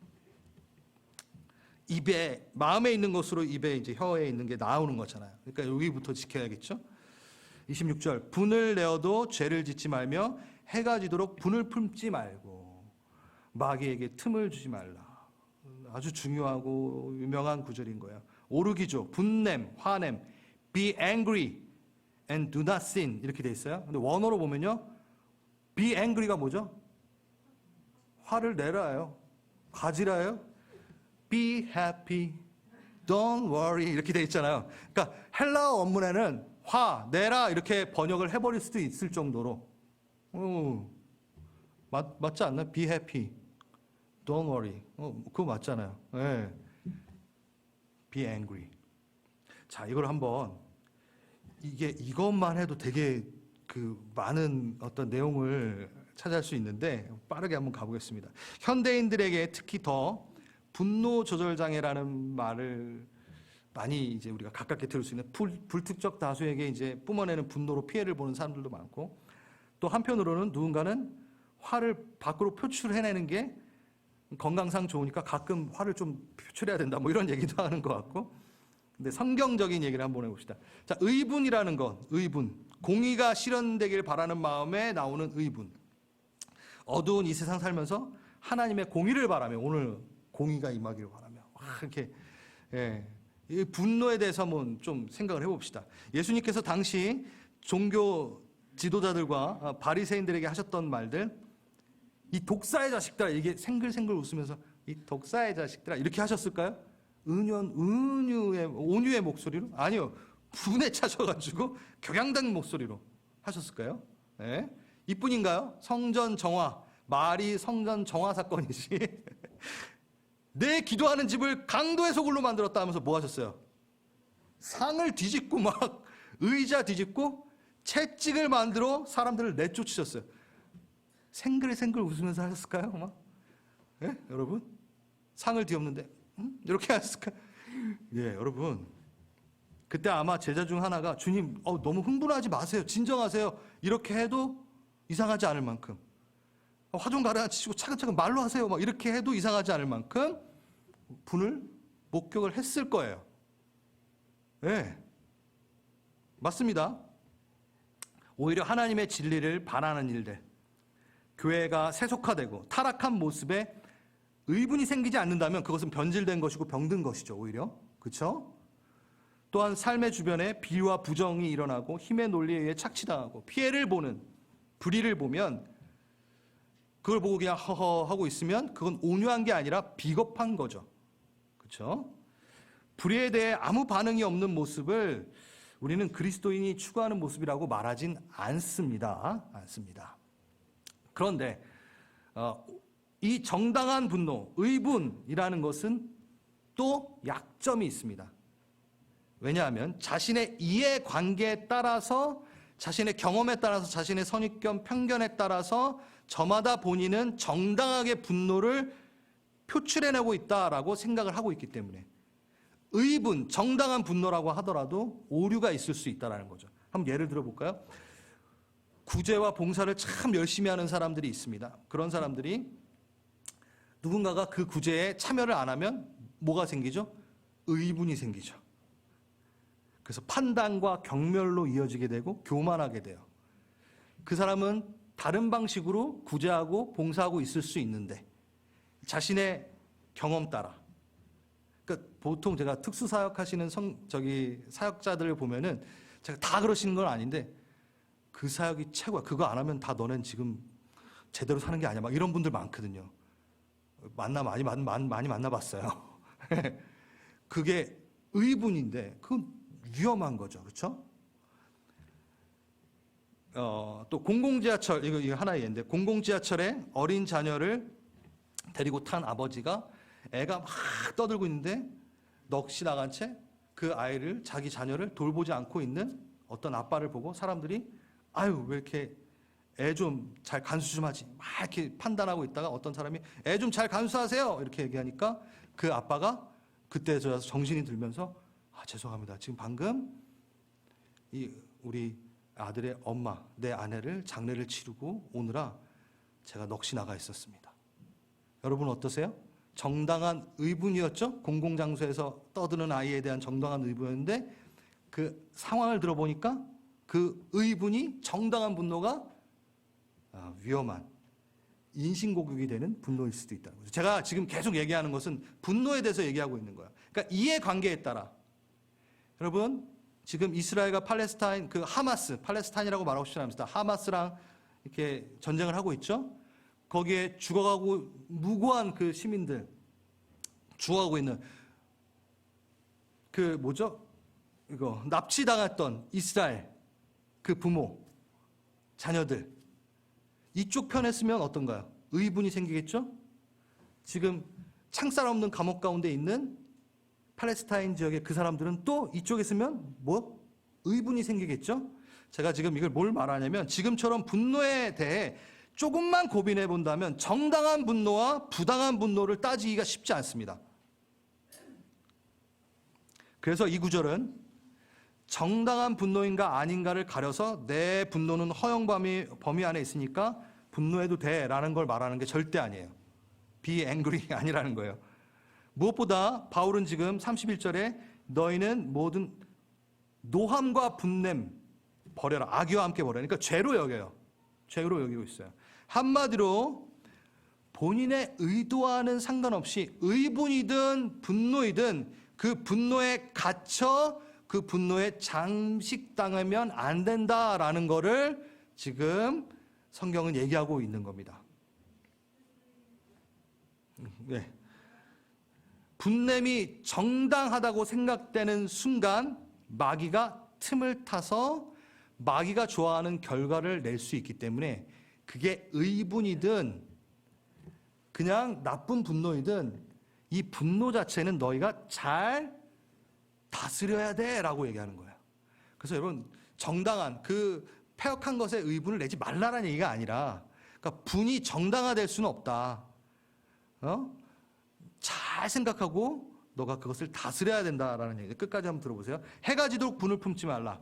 마음에 있는 것으로 입에 이제 혀에 있는 게 나오는 거잖아요. 그러니까 여기부터 지켜야겠죠? 26절, 분을 내어도 죄를 짓지 말며 해가 지도록 분을 품지 말고 마귀에게 틈을 주지 말라. 아주 중요하고 유명한 구절인 거예요. 오르기죠. 분냄, 화냄, be angry and do not sin 이렇게 돼 있어요. 근데 원어로 보면요, be angry가 뭐죠? 화를 내라요. 가지라요. Be happy, don't worry 이렇게 돼 있잖아요. 그러니까 헬라어 원문에는 화, 내라 이렇게 번역을 해버릴 수도 있을 정도로 맞지 않나? Be happy, don't worry. 그거 맞잖아요. 네. Be angry. 자, 이걸 한번 이것만 해도 되게 그 많은 어떤 내용을 찾아할 수 있는데 빠르게 한번 가보겠습니다. 현대인들에게 특히 더 분노 조절 장애라는 말을 많이 이제 우리가 가깝게 들을 수 있는 불특정 다수에게 이제 뿜어내는 분노로 피해를 보는 사람들도 많고, 또 한편으로는 누군가는 화를 밖으로 표출해내는 게 건강상 좋으니까 가끔 화를 좀 표출해야 된다 뭐 이런 얘기도 하는 것 같고. 근데 성경적인 얘기를 한번 해봅시다. 자, 의분이라는 것, 의분, 공의가 실현되길 바라는 마음에 나오는 의분. 어두운 이 세상 살면서 하나님의 공의를 바라며, 오늘 공의가 임하기를 바라며 이렇게 이 분노에 대해서 한번 좀 생각을 해봅시다. 예수님께서 당시 종교 지도자들과 바리새인들에게 하셨던 말들, 이 독사의 자식들아, 이게 생글생글 웃으면서 이 독사의 자식들아 이렇게 하셨을까요? 온유의 목소리로? 아니요, 분에 차셔가지고 격양된 목소리로 하셨을까요? 네. 이뿐인가요? 성전 정화, 말이 성전 정화 사건이지 내 기도하는 집을 강도의 소굴로 만들었다 하면서 뭐 하셨어요? 상을 뒤집고 막 의자 뒤집고 채찍을 만들어 사람들을 내쫓으셨어요. 생글생글 웃으면서 하셨을까요? 막? 예? 여러분? 상을 뒤엎는데 이렇게 하셨을까요? 예, 여러분. 그때 아마 제자 중 하나가 주님 너무 흥분하지 마세요. 진정하세요. 이렇게 해도 이상하지 않을 만큼 화 좀 가라앉히시고 차근차근 말로 하세요. 막 이렇게 해도 이상하지 않을 만큼 분을 목격을 했을 거예요. 네, 맞습니다. 오히려 하나님의 진리를 반하는 일들, 교회가 세속화되고 타락한 모습에 의분이 생기지 않는다면 그것은 변질된 것이고 병든 것이죠. 오히려. 그렇죠? 또한 삶의 주변에 비와 부정이 일어나고 힘의 논리에 의해 착취당하고 피해를 보는 불의를 보면 그걸 보고 그냥 허허 하고 있으면 그건 온유한 게 아니라 비겁한 거죠. 그렇죠? 불의에 대해 아무 반응이 없는 모습을 우리는 그리스도인이 추구하는 모습이라고 말하진 않습니다. 그런데 이 정당한 분노, 의분이라는 것은 또 약점이 있습니다. 왜냐하면 자신의 이해관계에 따라서, 자신의 경험에 따라서, 자신의 선입견, 편견에 따라서 저마다 본인은 정당하게 분노를 표출해내고 있다라고 생각을 하고 있기 때문에 의분, 정당한 분노라고 하더라도 오류가 있을 수 있다는 거죠. 한번 예를 들어볼까요? 구제와 봉사를 참 열심히 하는 사람들이 있습니다. 그런 사람들이 누군가가 그 구제에 참여를 안 하면 뭐가 생기죠? 의분이 생기죠. 그래서 판단과 경멸로 이어지게 되고 교만하게 돼요. 그 사람은 다른 방식으로 구제하고 봉사하고 있을 수 있는데 자신의 경험 따라, 그러니까 보통 제가 특수사역 하시는 사역자들을 보면은 제가 다 그러시는 건 아닌데 그 사역이 최고야. 그거 안 하면 다 너넨 지금 제대로 사는 게 아니야. 막 이런 분들 많거든요. 많이 만나봤어요. 그게 의분인데 그건 위험한 거죠. 그렇죠? 또 공공지하철, 이거 하나의 예인데, 공공지하철에 어린 자녀를 데리고 탄 아버지가 애가 막 떠들고 있는데 넋이 나간 채 그 아이를, 자기 자녀를 돌보지 않고 있는 어떤 아빠를 보고 사람들이 아유 왜 이렇게 애 좀 잘 간수 좀 하지, 막 이렇게 판단하고 있다가 어떤 사람이 애 좀 잘 간수하세요 이렇게 얘기하니까 그 아빠가 그때 저 정신이 들면서 죄송합니다. 지금 방금 우리 아들의 엄마, 내 아내를 장례를 치르고 오느라 제가 넋이 나가 있었습니다. 여러분 어떠세요? 정당한 의분이었죠? 공공장소에서 떠드는 아이에 대한 정당한 의분이었는데 그 상황을 들어보니까 그 의분이, 정당한 분노가 위험한 인신공격이 되는 분노일 수도 있다는 거죠. 제가 지금 계속 얘기하는 것은 분노에 대해서 얘기하고 있는 거예요. 그러니까 이해관계에 따라, 여러분 지금 이스라엘과 팔레스타인, 그 하마스, 팔레스타인이라고 말하고 싶지 않습니다. 하마스랑 이렇게 전쟁을 하고 있죠. 거기에 죽어가고 무고한 그 시민들, 죽어가고 있는 그 이거 납치당했던 이스라엘 그 부모, 자녀들, 이쪽 편에 쓰면 어떤가요? 의분이 생기겠죠? 지금 창살 없는 감옥 가운데 있는 팔레스타인 지역의 그 사람들은 또 이쪽에 쓰면 의분이 생기겠죠? 제가 지금 이걸 뭘 말하냐면 지금처럼 분노에 대해 조금만 고민해 본다면 정당한 분노와 부당한 분노를 따지기가 쉽지 않습니다. 그래서 이 구절은 정당한 분노인가 아닌가를 가려서 내 분노는 허용 범위 안에 있으니까 분노해도 돼라는 걸 말하는 게 절대 아니에요. Be angry 아니라는 거예요. 무엇보다 바울은 지금 31절에 너희는 모든 노함과 분냄 버려라. 악의와 함께 버려라. 그러니까 죄로 여겨요. 죄로 여기고 있어요. 한마디로 본인의 의도와는 상관없이 의분이든 분노이든 그 분노에 갇혀 그 분노에 잠식당하면 안 된다라는 거를 지금 성경은 얘기하고 있는 겁니다. 네. 분냄이 정당하다고 생각되는 순간 마귀가 틈을 타서 마귀가 좋아하는 결과를 낼 수 있기 때문에 그게 의분이든 그냥 나쁜 분노이든 이 분노 자체는 너희가 잘 다스려야 돼라고 얘기하는 거예요. 그래서 여러분, 정당한 그 패역한 것에 의분을 내지 말라는 얘기가 아니라, 그러니까 분이 정당화될 수는 없다. 잘 생각하고 너가 그것을 다스려야 된다라는 얘기. 끝까지 한번 들어보세요. 해가 지도록 분을 품지 말라.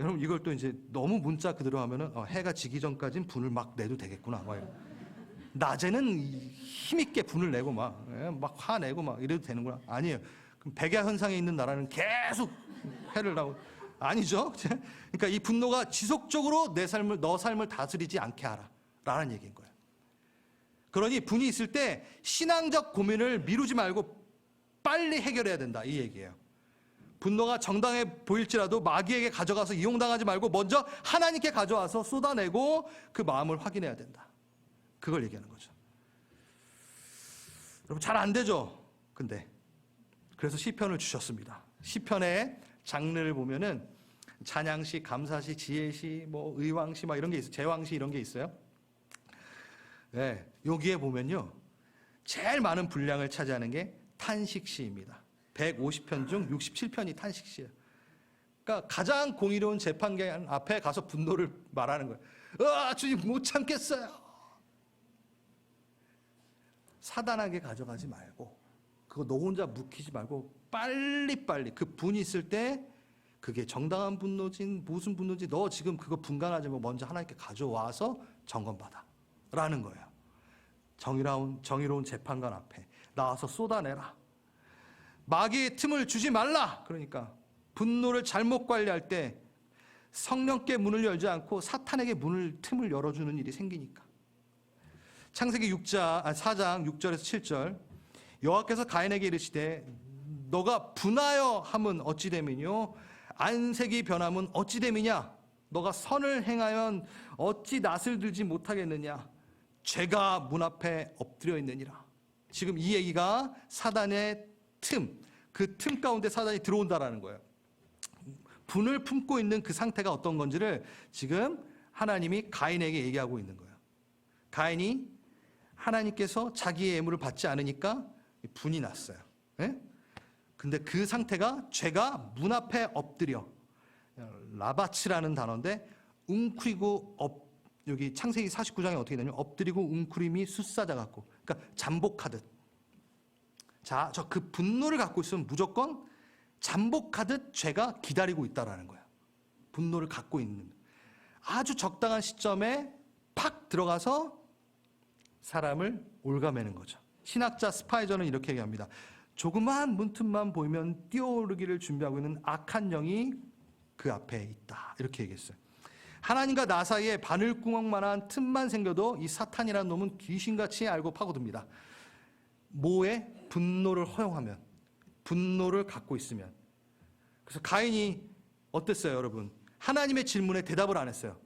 여러분, 이걸 또 이제 너무 문자 그대로 하면은 해가 지기 전까지는 분을 막 내도 되겠구나. 낮에는 힘있게 분을 내고 막 화내고 막 이래도 되는구나. 아니에요. 그럼 백야 현상에 있는 나라는 계속 해를 나고, 아니죠. 그러니까 이 분노가 지속적으로 너 삶을 다스리지 않게 하라 라는 얘기인 거예요. 그러니 분이 있을 때 신앙적 고민을 미루지 말고 빨리 해결해야 된다, 이 얘기예요. 분노가 정당해 보일지라도 마귀에게 가져가서 이용당하지 말고 먼저 하나님께 가져와서 쏟아내고 그 마음을 확인해야 된다. 그걸 얘기하는 거죠. 여러분, 잘 안 되죠? 근데 그래서 시편을 주셨습니다. 시편의 장르를 보면은 찬양시, 감사시, 지혜시, 뭐 의왕시 막 이런 게 있어요. 제왕시 이런 게 있어요. 네, 여기에 보면요, 제일 많은 분량을 차지하는 게 탄식시입니다. 150편 중 67편이 탄식시예요. 그러니까 가장 공의로운 재판관 앞에 가서 분노를 말하는 거예요. 주님 못 참겠어요. 사단에게 가져가지 말고, 그거 너 혼자 묵히지 말고 빨리빨리 그 분이 있을 때, 그게 정당한 분노지 무슨 분노지 너 지금 그거 분간하지 말고 먼저 하나님께 가져와서 점검받아 라는 거예요. 정의로운 재판관 앞에 나와서 쏟아내라. 마귀의 틈을 주지 말라. 그러니까 분노를 잘못 관리할 때 성령께 문을 열지 않고 사탄에게 틈을 열어주는 일이 생기니까. 창세기 4장 6절에서 7절, 여호와께서 가인에게 이르시되 너가 분하여 함은 어찌 됨이뇨 안색이 변함은 어찌 됨이냐. 너가 선을 행하면 어찌 낯을 들지 못하겠느냐. 죄가 문 앞에 엎드려 있느니라. 지금 이 얘기가 사단의 그 틈 가운데 사단이 들어온다라는 거예요. 분을 품고 있는 그 상태가 어떤 건지를 지금 하나님이 가인에게 얘기하고 있는 거예요. 가인이 하나님께서 자기의 예물을 받지 않으니까 분이 났어요. 네? 근데 그 상태가 죄가 문 앞에 엎드려, 라바츠라는 단어인데 웅크리고 여기 창세기 49장에 어떻게 되냐면 엎드리고 웅크림이 숫사자 같고, 그러니까 잠복하듯. 자, 저 그 분노를 갖고 있으면 무조건 잠복하듯 죄가 기다리고 있다라는 거예요. 분노를 갖고 있는 아주 적당한 시점에 팍 들어가서 사람을 올가매는 거죠. 신학자 스파이저는 이렇게 얘기합니다. 조그마한 문틈만 보이면 뛰어오르기를 준비하고 있는 악한 영이 그 앞에 있다. 이렇게 얘기했어요. 하나님과 나 사이에 바늘구멍만한 틈만 생겨도 이 사탄이라는 놈은 귀신같이 알고 파고듭니다. 뭐에? 분노를 허용하면, 분노를 갖고 있으면. 그래서 가인이 어땠어요, 여러분? 하나님의 질문에 대답을 안 했어요.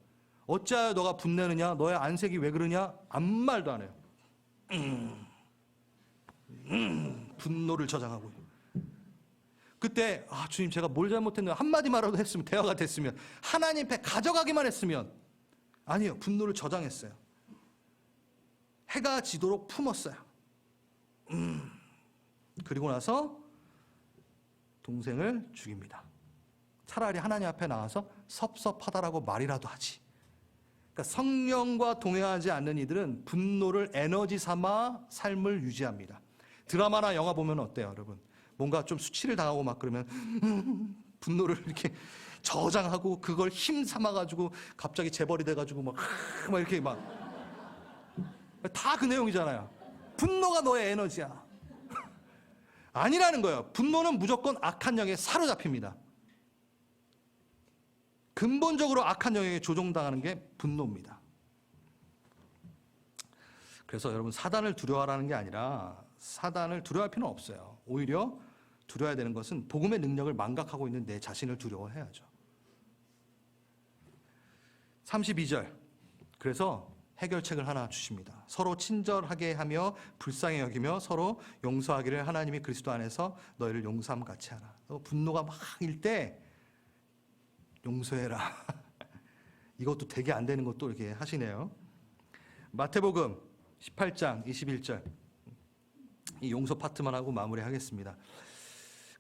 어찌하여 너가 분내느냐? 너의 안색이 왜 그러냐? 아무 말도 안 해요. 분노를 저장하고. 그때 주님 제가 뭘 잘못했나 한마디만라도 했으면, 대화가 됐으면, 하나님 앞에 가져가기만 했으면. 아니요, 분노를 저장했어요. 해가 지도록 품었어요. 그리고 나서 동생을 죽입니다. 차라리 하나님 앞에 나와서 섭섭하다라고 말이라도 하지. 그러니까 성령과 동행하지 않는 이들은 분노를 에너지 삼아 삶을 유지합니다. 드라마나 영화 보면 어때요, 여러분? 뭔가 좀 수치를 당하고 막 그러면 분노를 이렇게 저장하고 그걸 힘 삼아가지고 갑자기 재벌이 돼가지고 막 이렇게 막 다 그 내용이잖아요. 분노가 너의 에너지야. 아니라는 거예요. 분노는 무조건 악한 영에 사로잡힙니다. 근본적으로 악한 영에게 조종당하는 게 분노입니다. 그래서 여러분, 사단을 두려워하라는 게 아니라 사단을 두려워할 필요는 없어요. 오히려 두려워야 되는 것은 복음의 능력을 망각하고 있는 내 자신을 두려워해야죠. 32절. 그래서 해결책을 하나 주십니다. 서로 친절하게 하며 불쌍히 여기며 서로 용서하기를 하나님이 그리스도 안에서 너희를 용서함 같이 하라. 분노가 막 일 때 용서해라. 이것도 되게 안 되는 것도 이렇게 하시네요. 마태복음 18장 21절. 이 용서 파트만 하고 마무리하겠습니다.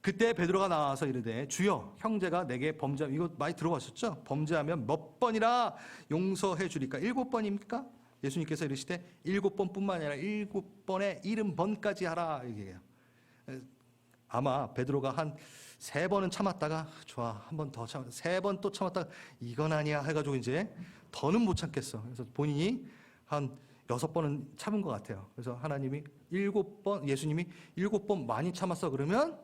그때 베드로가 나와서 이르되 주여 형제가 내게 범죄하면, 이거 많이 들어봤었죠? 범죄하면 몇 번이나 용서해 주리까? 7번입니까? 예수님께서 이르시되 7번뿐만 아니라 7번에 70번까지 하라 얘기해요. 아마 베드로가 한 3번은 참았다가 좋아 한 번 더 참아 3번 또 참았다가 이건 아니야 해가지고 이제 더는 못 참겠어. 그래서 본인이 한 6번은 참은 것 같아요. 그래서 하나님이 7번, 예수님이 7번 많이 참았어 그러면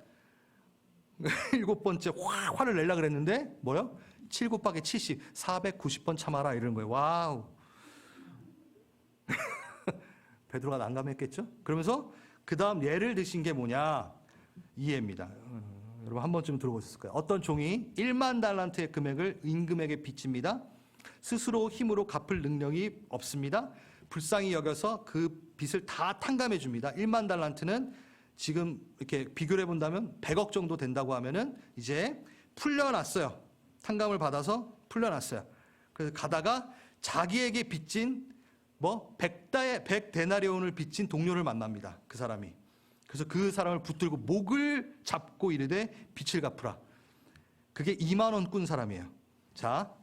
7번째 화를 내려고 그랬는데 뭐요? 7 곱하기 70, 490번 참아라 이러는 거예요. 와우. 베드로가 난감했겠죠? 그러면서 그 다음 예를 드신 게 뭐냐? 이해입니다. 여러분 한 번쯤 들어보셨을 거예요. 어떤 종이 1만 달란트의 금액을 임금에게 빚집니다. 스스로 힘으로 갚을 능력이 없습니다. 불쌍히 여겨서 그 빚을 다 탕감해 줍니다. 1만 달란트는 지금 이렇게 비교를 해본다면 100억 정도 된다고 하면은 이제 풀려났어요. 탕감을 받아서 풀려났어요. 그래서 가다가 자기에게 빚진 100데나리온을 빚진 동료를 만납니다. 그 사람이. 그래서 그 사람을 붙들고 목을 잡고 이르되 빚을 갚으라. 그게 2만 원 꾼 사람이에요. 자,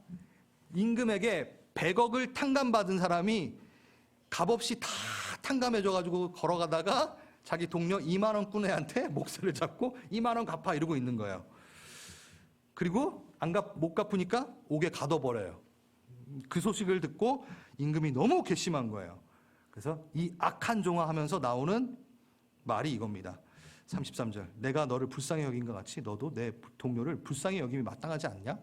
임금에게 100억을 탕감받은 사람이 값없이 다 탕감해줘가지고 걸어가다가 자기 동료 2만 원 꾼 애한테 목살을 잡고 2만 원 갚아 이러고 있는 거예요. 그리고 못 갚으니까 옥에 가둬버려요. 그 소식을 듣고 임금이 너무 괘씸한 거예요. 그래서 이 악한 종아 하면서 나오는 말이 이겁니다. 33절. 내가 너를 불쌍히 여긴 것 같이 너도 내 동료를 불쌍히 여김이 마땅하지 않냐?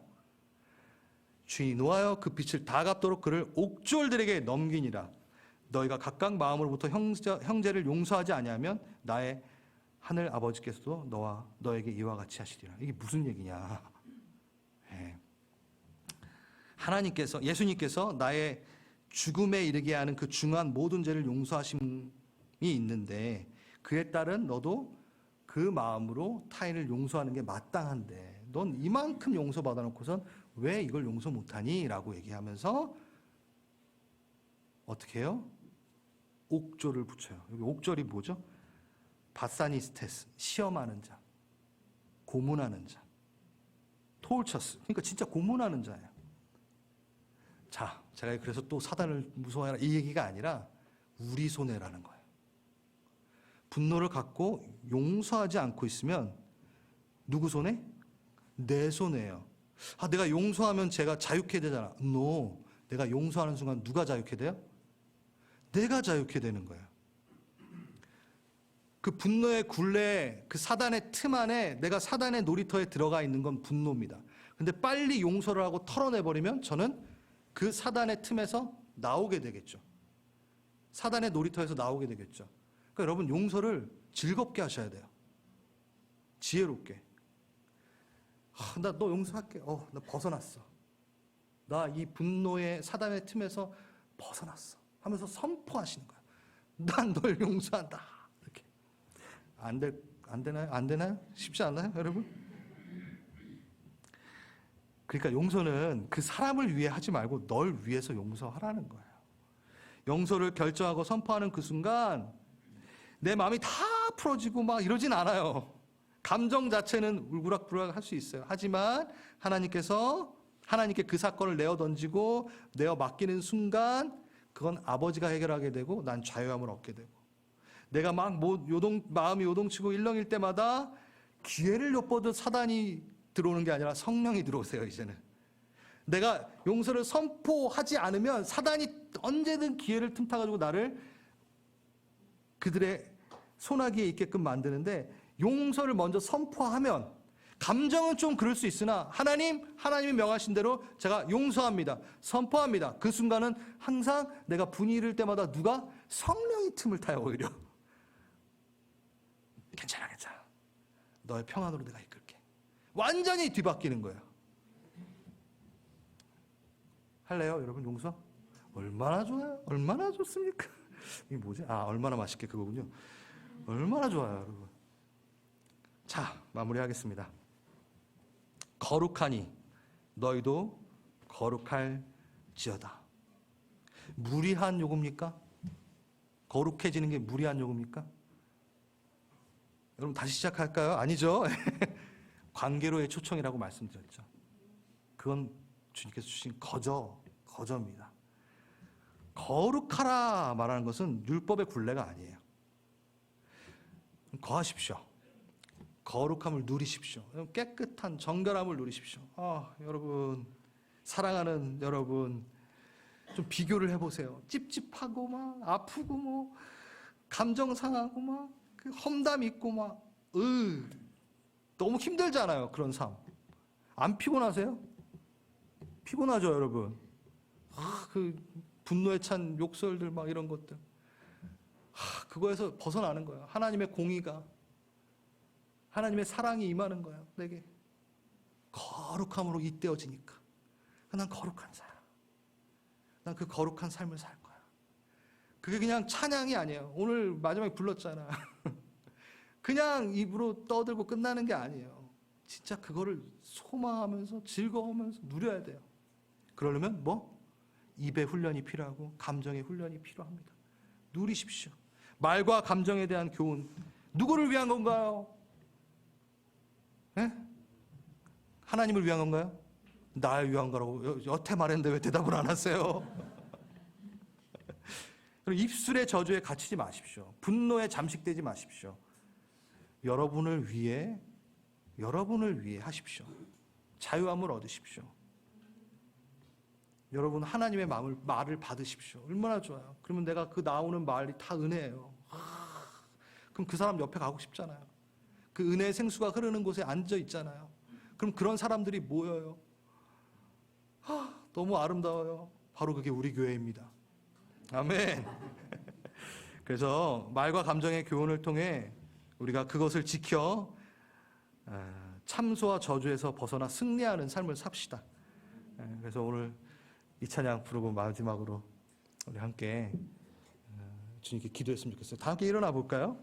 주인이 노하여 그 빚을 다 갚도록 그를 옥졸들에게 넘기니라. 너희가 각각 마음으로부터 형제를 용서하지 아니하면 나의 하늘 아버지께서도 너와 너에게 이와 같이 하시리라. 이게 무슨 얘기냐? 네. 하나님께서, 예수님께서 나의 죽음에 이르게 하는 그 중한 모든 죄를 용서하심이 있는데 그에 따른 너도 그 마음으로 타인을 용서하는 게 마땅한데 넌 이만큼 용서받아 놓고선 왜 이걸 용서 못하니? 라고 얘기하면서 어떻게 해요? 옥졸을 붙여요. 여기 옥졸이 뭐죠? 바사니스테스, 시험하는 자, 고문하는 자, 토울처스, 그러니까 진짜 고문하는 자예요. 자, 제가 그래서 또 사단을 무서워해라 이 얘기가 아니라 우리 손해라는 거예요. 분노를 갖고 용서하지 않고 있으면 누구 손해? 내 손해예요. 아, 내가 용서하면 제가 자유케 되잖아. No. 내가 용서하는 순간 누가 자유케 돼요? 내가 자유케 되는 거예요. 그 분노의 굴레, 그 사단의 틈 안에 내가 사단의 놀이터에 들어가 있는 건 분노입니다. 근데 빨리 용서를 하고 털어내버리면 저는 그 사단의 틈에서 나오게 되겠죠. 사단의 놀이터에서 나오게 되겠죠. 그러니까 여러분 용서를 즐겁게 하셔야 돼요. 지혜롭게. 나 너 용서할게. 나 벗어났어. 나 이 분노의 사단의 틈에서 벗어났어. 하면서 선포하시는 거예요. 난 널 용서한다. 이렇게. 안 되나요? 안 되나요? 쉽지 않나요, 여러분? 그러니까 용서는 그 사람을 위해 하지 말고 널 위해서 용서하라는 거예요. 용서를 결정하고 선포하는 그 순간 내 마음이 다 풀어지고 막 이러진 않아요. 감정 자체는 울그락불락 할 수 있어요. 하지만 하나님께 그 사건을 내어 던지고 내어 맡기는 순간 그건 아버지가 해결하게 되고 난 자유함을 얻게 되고 내가 막 마음이 요동치고 일렁일 때마다 기회를 엿보듯 사단이 들어오는 게 아니라 성령이 들어오세요. 이제는 내가 용서를 선포하지 않으면 사단이 언제든 기회를 틈타가지고 나를 그들의 손아귀에 있게끔 만드는데 용서를 먼저 선포하면 감정은 좀 그럴 수 있으나 하나님이 명하신 대로 제가 용서합니다. 선포합니다. 그 순간은 항상 내가 분이 일 때마다 누가? 성령이 틈을 타요. 오히려 괜찮아. 너의 평안으로 내가 이끌게. 완전히 뒤바뀌는 거예요. 할래요? 여러분 용서? 얼마나 좋아요? 얼마나 좋습니까? 이게 뭐지? 얼마나 맛있게 그거군요. 얼마나 좋아요, 여러분. 자, 마무리하겠습니다. 거룩하니 너희도 거룩할지어다. 무리한 요구입니까? 거룩해지는 게 무리한 요구입니까? 여러분 다시 시작할까요? 아니죠. 관계로의 초청이라고 말씀드렸죠. 그건 주님께서 주신 거저입니다. 거룩하라 말하는 것은 율법의 굴레가 아니에요. 거하십시오. 거룩함을 누리십시오. 깨끗한 정결함을 누리십시오. 여러분, 사랑하는 여러분, 좀 비교를 해보세요. 찝찝하고 막 아프고 뭐 감정 상하고 막 험담 있고 막 너무 힘들잖아요. 그런 삶. 안 피곤하세요? 피곤하죠, 여러분. 그 분노에 찬 욕설들 막 이런 것들. 그거에서 벗어나는 거예요. 하나님의 공의가, 하나님의 사랑이 임하는 거예요. 내게 거룩함으로 잇대어지니까. 난 거룩한 사람. 난 그 거룩한 삶을 살 거야. 그게 그냥 찬양이 아니에요. 오늘 마지막에 불렀잖아. 그냥 입으로 떠들고 끝나는 게 아니에요. 진짜 그거를 소망하면서 즐거워하면서 누려야 돼요. 그러려면 입의 훈련이 필요하고 감정의 훈련이 필요합니다. 누리십시오. 말과 감정에 대한 교훈. 누구를 위한 건가요? 네? 하나님을 위한 건가요? 나를 위한 거라고 여태 말했는데 왜 대답을 안 하세요? 입술의 저주에 갇히지 마십시오. 분노에 잠식되지 마십시오. 여러분을 위해 하십시오. 자유함을 얻으십시오. 여러분 하나님의 말을 받으십시오. 얼마나 좋아요. 그러면 내가 그 나오는 말이 다 은혜예요. 그럼 그 사람 옆에 가고 싶잖아요. 그 은혜의 생수가 흐르는 곳에 앉아 있잖아요. 그럼 그런 사람들이 모여요. 너무 아름다워요. 바로 그게 우리 교회입니다. 아멘. 그래서 말과 감정의 교훈을 통해 우리가 그것을 지켜 참소와 저주에서 벗어나 승리하는 삶을 삽시다. 그래서 오늘 이 찬양 부르고 마지막으로 우리 함께 주님께 기도했으면 좋겠어요. 다 함께 일어나 볼까요?